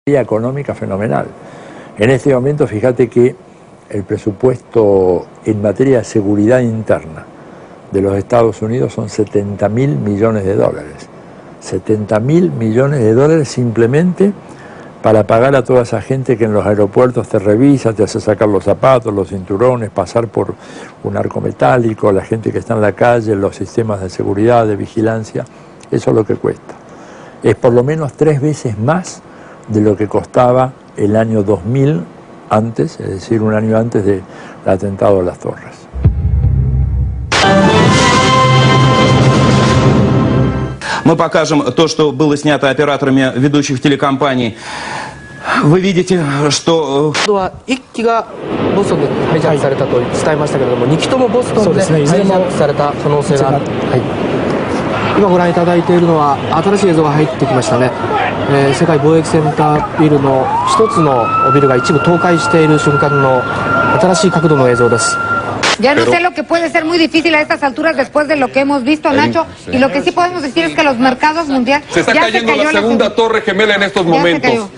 económica fenomenal. En este momento, fíjate que el presupuesto en materia de seguridad interna de los Estados Unidos son 70.000 millones de dólares. 70.000 millones de dólares simplemente para pagar a toda esa gente que en los aeropuertos te revisa, te hace sacar los zapatos, los cinturones, pasar por un arco metálico, la gente que está en la calle, los sistemas de seguridad, de vigilancia. Eso es lo que cuesta. Es por lo menos 3 veces más de lo que costaba el año 2000 antes, es decir, un año antes del atentado a las Torres. Мы покажем то, что было снято операторами ведущих телекомпаний. Вы видите, что... 1機がボストンでハイジャックされたと伝えましたけれども、2機ともボストンでハイジャックされた可能性がある。今ご覧いただいているのは新しい映像が入ってきましたね。世界貿易センタービルの一つのビルが一部倒壊している瞬間の新しい角度の映像です。Ya no sé lo que puede ser muy difícil a estas alturas después de lo que hemos visto, Nacho, y lo que sí podemos decir es que los mercados mundiales... Se está cayendo la segunda torre gemela en estos momentos.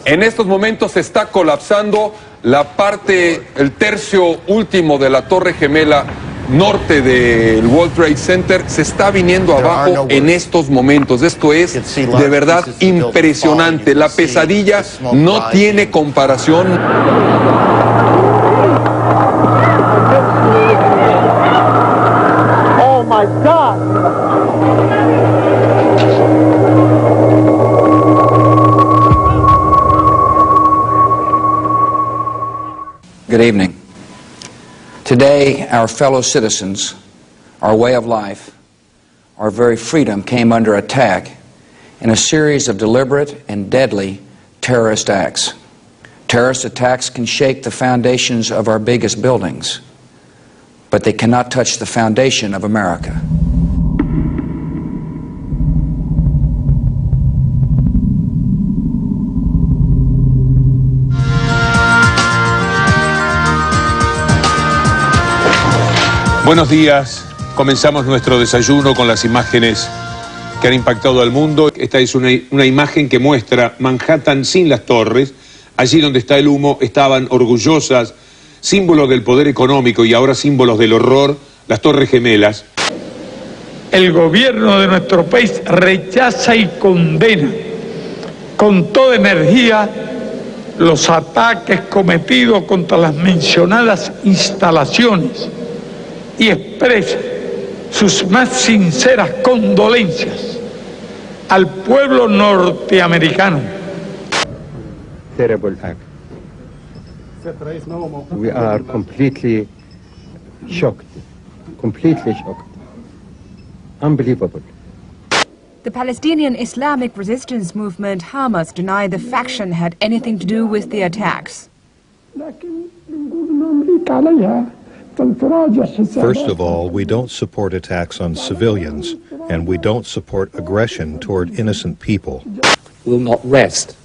En estos momentos se está colapsando la parte, el tercio último de la torre gemela norte del World Trade Center, se está viniendo abajo en estos momentos. Esto es de verdad impresionante. La pesadilla no tiene comparación. Oh my God! Good evening. Today, our fellow citizens, our way of life, our very freedom came under attack in a series of deliberate and deadly terrorist acts. Terrorist attacks can shake the foundations of our biggest buildings, but they cannot touch the foundation of America. Buenos días, comenzamos nuestro desayuno con las imágenes que han impactado al mundo. Esta es una imagen que muestra Manhattan sin las torres. Allí donde está el humo estaban orgullosas, símbolos del poder económico y ahora símbolos del horror, las Torres Gemelas. El gobierno de nuestro país rechaza y condena con toda energía los ataques cometidos contra las mencionadas instalaciones y expresa sus más sinceras condolencias al pueblo norteamericano. Terrible act. We are completely shocked. Unbelievable. The Palestinian Islamic Resistance Movement, Hamas, denied the faction had anything to do with the attacks. First of all, we don't support attacks on civilians, and we don't support aggression toward innocent people. We will not rest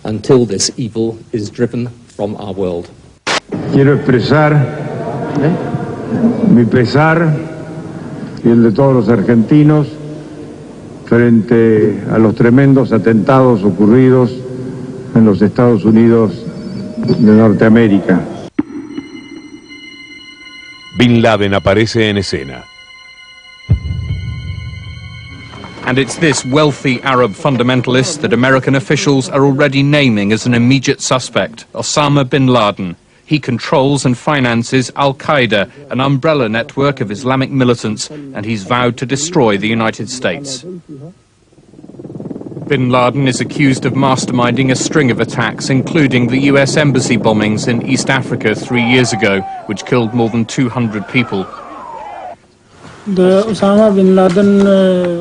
until this evil is driven from our world. Quiero expresar mi pesar y el de todos los argentinos frente a los tremendos atentados ocurridos en los Estados Unidos de Norteamérica. Bin Laden aparece en escena. And it's this wealthy Arab fundamentalist that American officials are already naming as an immediate suspect, Osama bin Laden. He controls and finances Al-Qaeda, an umbrella network of Islamic militants, and he's vowed to destroy the United States. Bin Laden is accused of masterminding a string of attacks, including the US embassy bombings in East Africa 3 years ago, which killed more than 200 people.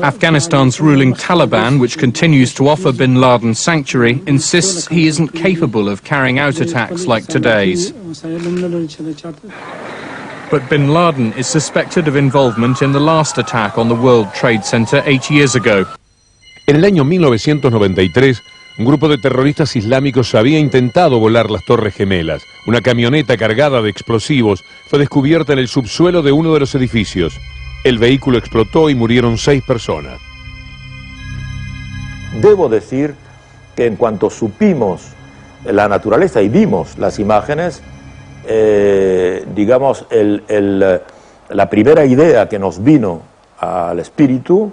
Afghanistan's ruling Taliban, which continues to offer bin Laden sanctuary, insists he isn't capable of carrying out attacks like today's. But bin Laden is suspected of involvement in the last attack on the World Trade Center 8 years ago. En el año 1993, un grupo de terroristas islámicos había intentado volar las Torres Gemelas. Una camioneta cargada de explosivos fue descubierta en el subsuelo de uno de los edificios. El vehículo explotó y murieron 6 personas. Debo decir que en cuanto supimos la naturaleza y vimos las imágenes, digamos, la primera idea que nos vino al espíritu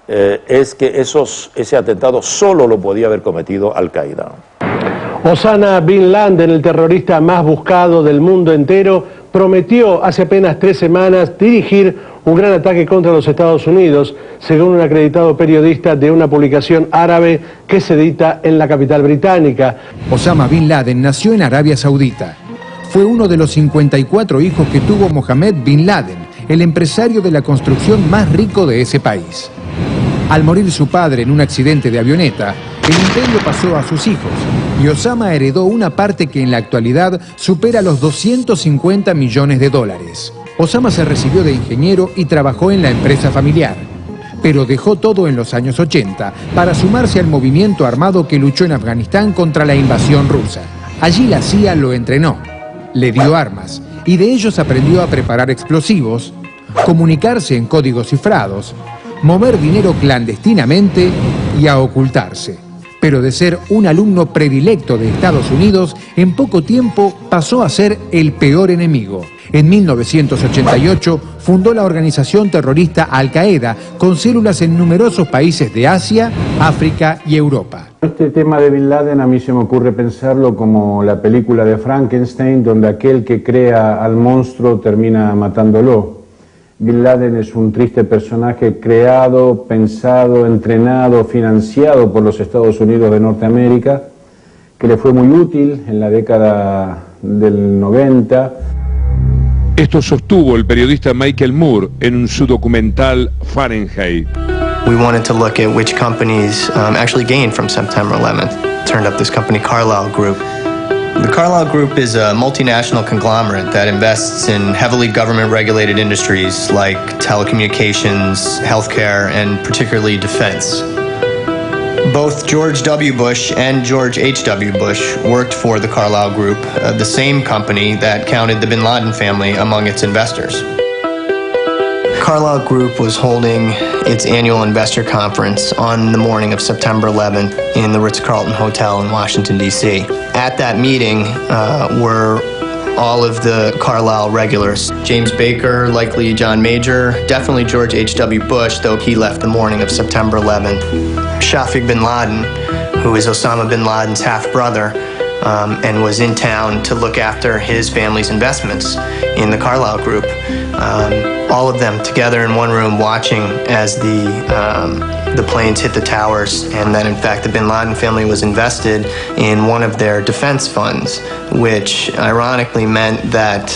es que ese atentado solo lo podía haber cometido Al-Qaeda. Osama Bin Laden, el terrorista más buscado del mundo entero, prometió hace apenas 3 semanas dirigir un gran ataque contra los Estados Unidos, según un acreditado periodista de una publicación árabe que se edita en la capital británica. Osama Bin Laden nació en Arabia Saudita. Fue uno de los 54 hijos que tuvo Mohammed Bin Laden, el empresario de la construcción más rico de ese país. Al morir su padre en un accidente de avioneta, el imperio pasó a sus hijos y Osama heredó una parte que en la actualidad supera los 250 millones de dólares. Osama se recibió de ingeniero y trabajó en la empresa familiar, pero dejó todo en los años 80 para sumarse al movimiento armado que luchó en Afganistán contra la invasión rusa. Allí la CIA lo entrenó, le dio armas y de ellos aprendió a preparar explosivos, comunicarse en códigos cifrados, mover dinero clandestinamente y a ocultarse. Pero de ser un alumno predilecto de Estados Unidos, en poco tiempo pasó a ser el peor enemigo. En 1988 fundó la organización terrorista Al-Qaeda, con células en numerosos países de Asia, África y Europa. Este tema de Bin Laden a mí se me ocurre pensarlo como la película de Frankenstein, donde aquel que crea al monstruo termina matándolo. Bin Laden es un triste personaje creado, pensado, entrenado, financiado por los Estados Unidos de Norteamérica, que le fue muy útil en la década del 90. Esto sostuvo el periodista Michael Moore en su documental Fahrenheit. We wanted to look at which companies actually gained from September 11th. Turned up this company, Carlyle Group. The Carlyle Group is a multinational conglomerate that invests in heavily government-regulated industries like telecommunications, healthcare, and particularly defense. Both George W. Bush and George H.W. Bush worked for the Carlyle Group, the same company that counted the Bin Laden family among its investors. Carlyle Group was holding its annual investor conference on the morning of September 11th in the Ritz-Carlton Hotel in Washington, D.C. At that meeting were all of the Carlyle regulars. James Baker, likely John Major, definitely George H.W. Bush, though he left the morning of September 11th. Shafiq bin Laden, who is Osama bin Laden's half-brother, and was in town to look after his family's investments in the Carlyle Group. All of them together in one room watching as the planes hit the towers, and that in fact the Bin Laden family was invested in one of their defense funds, which ironically meant that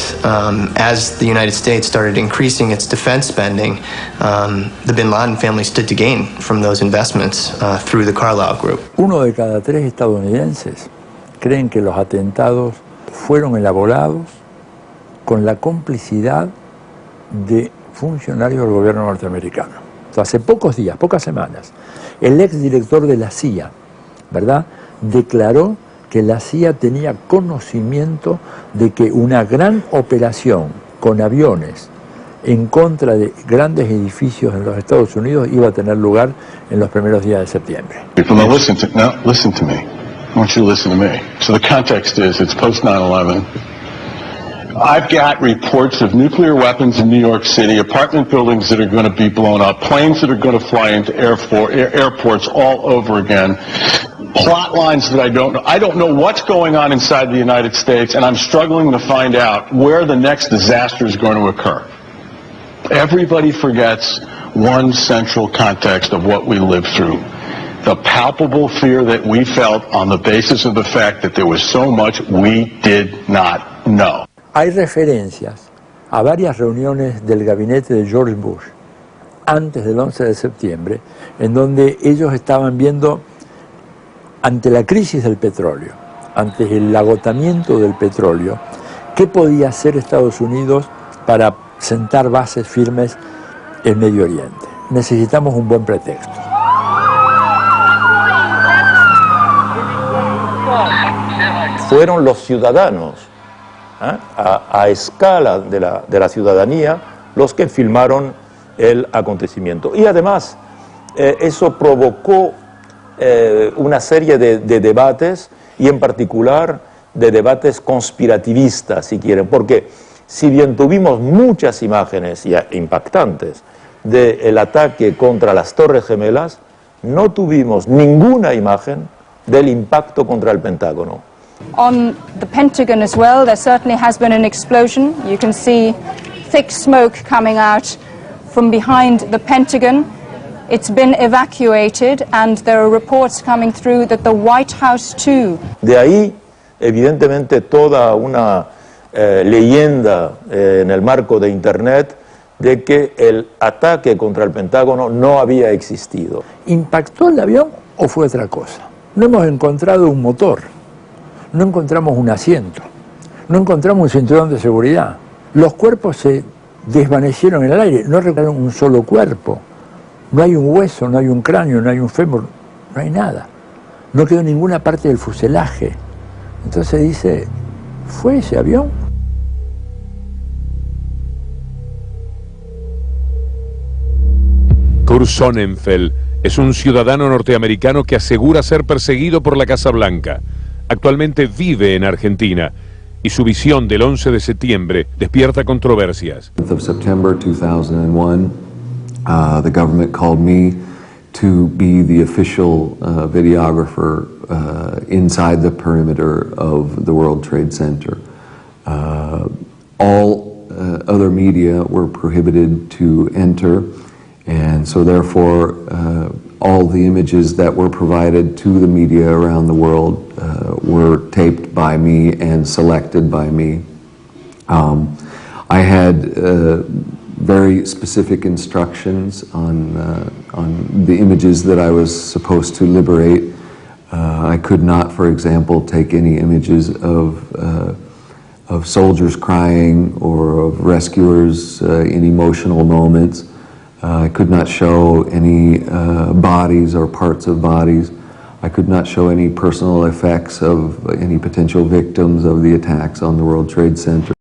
as the United States started increasing its defense spending, the Bin Laden family stood to gain from those investments through the Carlyle Group. 1 de cada 3 estadounidenses creen que los atentados fueron elaborados con la complicidad de funcionarios del gobierno norteamericano. O sea, hace pocos días, pocas semanas, el exdirector de la CIA, ¿verdad?, declaró que la CIA tenía conocimiento de que una gran operación con aviones en contra de grandes edificios en los Estados Unidos iba a tener lugar en los primeros días de septiembre. Now listen to me. I want you to listen to me. So the context is, it's post 9/11. I've got reports of nuclear weapons in New York City, apartment buildings that are going to be blown up, planes that are going to fly into airports all over again, plot lines that I don't know. I don't know what's going on inside the United States, and I'm struggling to find out where the next disaster is going to occur. Everybody forgets one central context of what we lived through. The palpable fear that we felt on the basis of the fact that there was so much we did not know. Hay referencias a varias reuniones del gabinete de George Bush antes del 11 de septiembre, en donde ellos estaban viendo, ante la crisis del petróleo, ante el agotamiento del petróleo, qué podía hacer Estados Unidos para sentar bases firmes en Medio Oriente. Necesitamos un buen pretexto. Fueron los ciudadanos, a escala de la ciudadanía, los que filmaron el acontecimiento. Y además, eso provocó una serie de debates, y en particular de debates conspirativistas, si quieren, porque si bien tuvimos muchas imágenes impactantes del ataque contra las Torres Gemelas, no tuvimos ninguna imagen del impacto contra el Pentágono. On the Pentagon as well, there certainly has been an explosion. You can see thick smoke coming out from behind the Pentagon. It's been evacuated, and there are reports coming through that the White House too. De ahí, evidentemente, toda una leyenda en el marco de Internet de que el ataque contra el Pentágono no había existido. ¿Impactó el avión o fue otra cosa? No hemos encontrado un motor, no encontramos un asiento, no encontramos un cinturón de seguridad. Los cuerpos se desvanecieron en el aire, no recuperaron un solo cuerpo. No hay un hueso, no hay un cráneo, no hay un fémur, no hay nada. No quedó ninguna parte del fuselaje. Entonces dice, ¿fue ese avión? Kurt Sonnenfeld es un ciudadano norteamericano que asegura ser perseguido por la Casa Blanca. Actualmente vive en Argentina y su visión del 11 de septiembre despierta controversias. Of September 2001, the government called me to be the official videographer inside the perimeter of the World Trade Center. All other media were prohibited to enter, and so therefore all the images that were provided to the media around the world were taped by me and selected by me. I had very specific instructions on the images that I was supposed to liberate. I could not, for example, take any images of soldiers crying or of rescuers in emotional moments. I could not show any bodies or parts of bodies. I could not show any personal effects of any potential victims of the attacks on the World Trade Center.